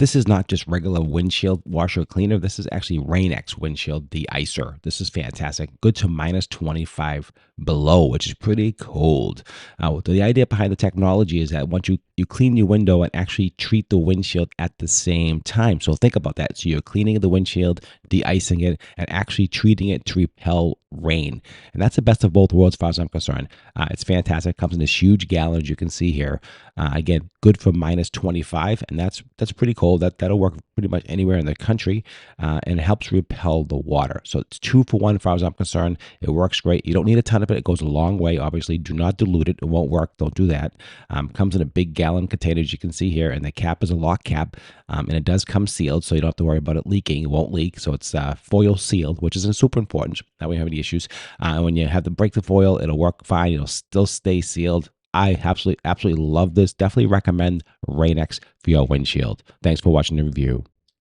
This is not just regular windshield washer cleaner. This is actually Rain-X windshield de-icer. This is fantastic. Good to minus 25 below, which is pretty cold. The idea behind the technology is that once you clean your window and actually treat the windshield at the same time. So think about that. So you're cleaning the windshield, de-icing it, and actually treating it to repel rain. And that's the best of both worlds as far as I'm concerned. It's fantastic. It comes in this huge gallon, as you can see here. Again, good for minus 25, and that's pretty cool. That'll work pretty much anywhere in the country, and it helps repel the water. So it's 2 for 1 as far as I'm concerned. It works great. You don't need a ton of it. It goes a long way. Obviously, do not dilute it. It won't work. Don't do that. Comes in a big gallon container, as you can see here, and the cap is a lock cap, and it does come sealed, so you don't have to worry about it leaking. It won't leak, so it's foil sealed, which is super important. That way you have any issues. And when you have to break the foil, it'll work fine. It'll still stay sealed. I absolutely love this. Definitely recommend Rain-X for your windshield. Thanks for watching the review.